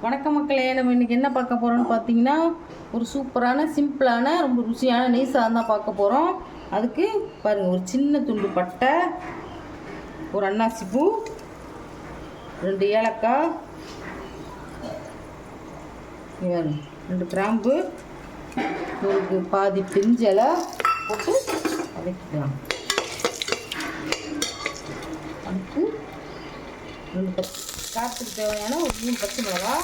வணக்கம் மக்களே, நம்ம இன்றைக்கி என்ன பார்க்க போகிறோம்னு பார்த்தீங்கன்னா, ஒரு சூப்பரான சிம்பிளான ரொம்ப ருசியான நெய் சாதம் தான் பார்க்க போகிறோம். அதுக்கு பாருங்கள், ஒரு சின்ன துண்டு பட்டை, ஒரு அன்னாசி பூ, 2 ஏலக்காய், 2 கிராம்பு, ஒரு பாதி பிஞ்சலை போட்டு வதக்கிக்கலாம். அதுக்கு 2 காரத்துக்கு தேவையான ஒரு 3 பச்சை மிளகா.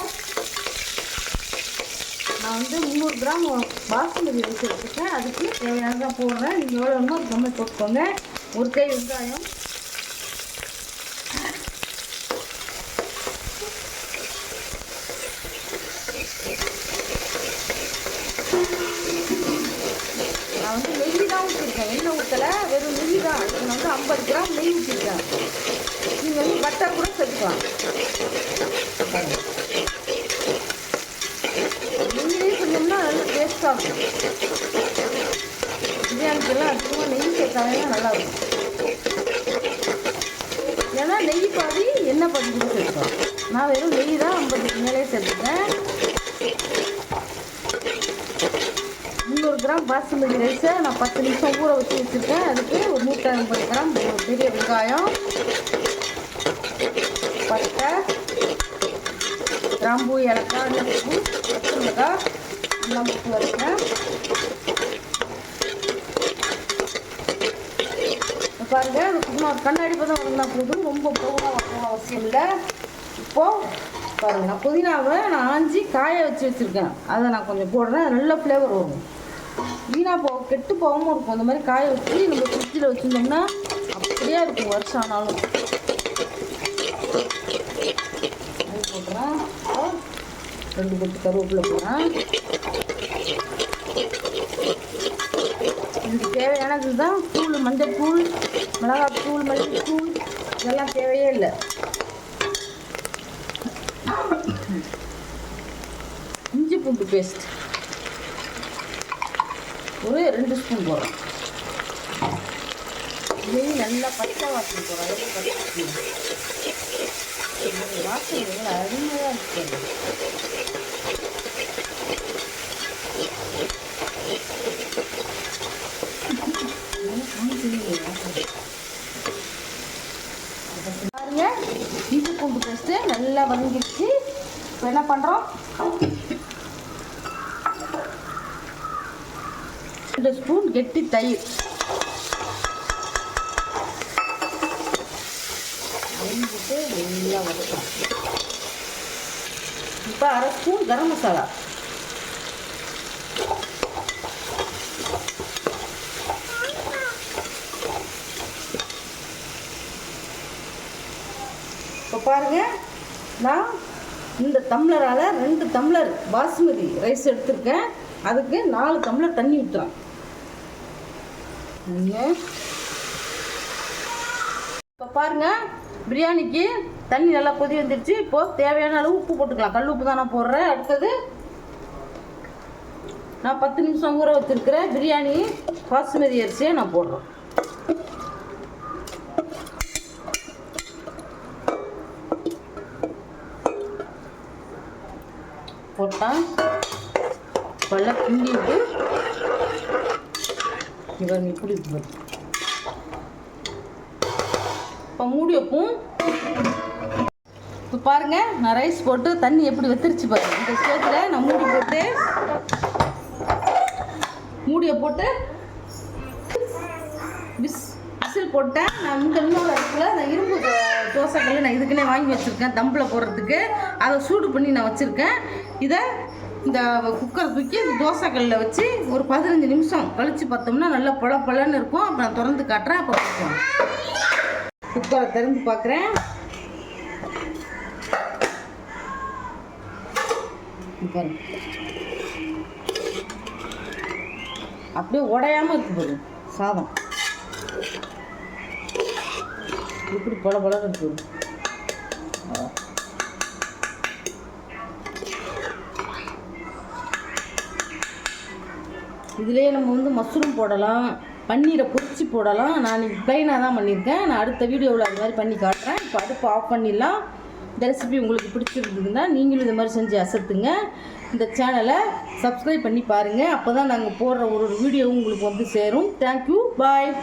நான் 300 கிராம் பாசுமதி ரைஸ் எடுத்துட்டேன். அதுக்கு தேவையானதான் போடுறேன். நீங்கள் எவ்வளோ வேணுமோ அது கம்மி போட்டுக்கோங்க. ஒரு கை வெங்காயம், நான் நெய் தான் ஊற்றிருக்கேன், எண்ணெய் ஊற்றலை, வெறும் நெய் தான். நான் 50 கிராம் நெய் ஊற்றிருக்கேன். நீங்கள் பட்டர் கூட சேர்த்துக்கலாம். நெய்லேயே செஞ்சோம்னா நல்லா டேஸ்ட்டாக இருக்கும். பிரியாணிக்கெல்லாம் அதிகமாக நெய் சேர்த்தாங்கன்னா நல்லாயிருக்கும். ஏன்னா நெய் பாதி எண்ணெய் பாதி கூட சேர்த்துக்கலாம். நான் வெறும் நெய் தான் 50க்கு மேலே சேர்த்துட்டேன். 300 கிராம் பாசுமதி ரைஸை நான் 10 நிமிஷம் ஊற வச்சு வச்சுருக்கேன். அதுக்கு ஒரு 150 கிராம் பெரிய வெங்காயம், பட்டை, கிராம்பு, ஏலக்காய், பூ, பச்சை மிளகாய் எல்லாம் போட்டு வச்சுருக்கேன். பாருங்கள், அது சும்மா கண்ணாடி பதம் வந்தால் போதும், ரொம்ப போகணும் வரணும் அவசியம் இல்லை. இப்போது பாருங்கள், நான் புதினாவை ஆஞ்சி காய வச்சுருக்கேன். அதை நான் கொஞ்சம் போடுறேன். நல்ல ஃப்ளேவர் வரும். வீணாக கெட்டு போகாமல் இருக்கும். அந்த மாதிரி காய வச்சு நம்ம ஃப்ரிட்ஜில் வச்சுருந்தோம்னா அப்படியே இருக்கும் வருஷம் ஆனாலும். அது போடுறேன். 2 கொத்து கருவேப்பிலை போடுறேன். இதுக்கு தேவையானது தான் தூள், மஞ்சள் தூள், மிளகாய் தூள், மல்லி தூள், இதெல்லாம் தேவையே இல்லை. இஞ்சி பூண்டு பேஸ்ட் ஒரு 2 ஸ்பூன் போடுறோம். இதையும் நல்லா பச்சை வாசனை போடுறோம். வாசனை அருமையாக இருக்குது. பாருங்க, இஞ்சி பூண்டு பேஸ்ட்டு நல்லா வதங்கிடுச்சு. இப்போ என்ன பண்ணுறோம், 2 ஸ்பூன் கெட்டி தயிர், போட்டு நல்லா வதக்கலாம். இப்போ 1/2 ஸ்பூன் கரம் மசாலா, இப்போ பாருங்கள், நான் இந்த டம்ளரால் 2 டம்ளர் பாசுமதி ரைஸ் எடுத்துருக்கேன். அதுக்கு 4 டம்ளர் தண்ணி ஊற்றுறேன். இப்போ பாருங்கள், பிரியாணிக்கு தண்ணி நல்லா கொதி வந்துடுச்சு. இப்போது தேவையான அளவு உப்பு போட்டுக்கலாம். கல் உப்பு தான் நான் போடுறேன். அடுத்தது நான் 10 நிமிஷம் ஊற வச்சுருக்கிறேன் பிரியாணி பாசுமதி அரிசியை நான் போடுறேன். போட்டால் நல்லா கிண்டி விட்டு இவங்க இப்படி இப்போ மூடி வைப்போம். இப்போ பாருங்கள், நான் ரைஸ் போட்டு தண்ணி எப்படி வெத்திருச்சு பாருங்கள். இந்த ஸ்டேஜில் நான் மூடியை போட்டு விசில் போட்டேன். நான் இன்னொரு இடத்துல நான் இரும்பு தோசைக்கல் நான் இதுக்குன்னே வாங்கி வச்சுருக்கேன் தம்பில் போடுறதுக்கு. அதை சூடு பண்ணி நான் வச்சுருக்கேன். இதை இந்த குக்கரை தூக்கி இந்த தோசைக்கல்லில் வச்சு ஒரு 15 நிமிஷம் கழித்து பார்த்தோம்னா நல்லா பழன்னு இருக்கும். அப்போ நான் திறந்து காட்டுறேன். அப்போ பார்ப்போம். குக்கரை திறந்து பார்க்குறேன். அப்படியே உடையாமல் இருக்கு போது சாதம். இப்படி பழன்னு இருக்குது. இதிலே நம்ம மஷ்ரூம் போடலாம், பன்னீரை பொரிச்சு போடலாம். நான் ப்ளைனாக தான் பண்ணியிருக்கேன். நான் அடுத்த வீடியோவில் அது மாதிரி பண்ணி காட்டுறேன். இப்போ அடுப்பு ஆஃப் பண்ணிடலாம். இந்த ரெசிபி உங்களுக்கு பிடிச்சிருந்ததுன்னா நீங்களும் இது மாதிரி செஞ்சு அசத்துங்க. இந்த சேனலை சப்ஸ்கிரைப் பண்ணி பாருங்கள். அப்போ தான் நாங்கள் போடுற ஒரு வீடியோவும் உங்களுக்கு வந்து சேரும். தேங்க்யூ, பாய்.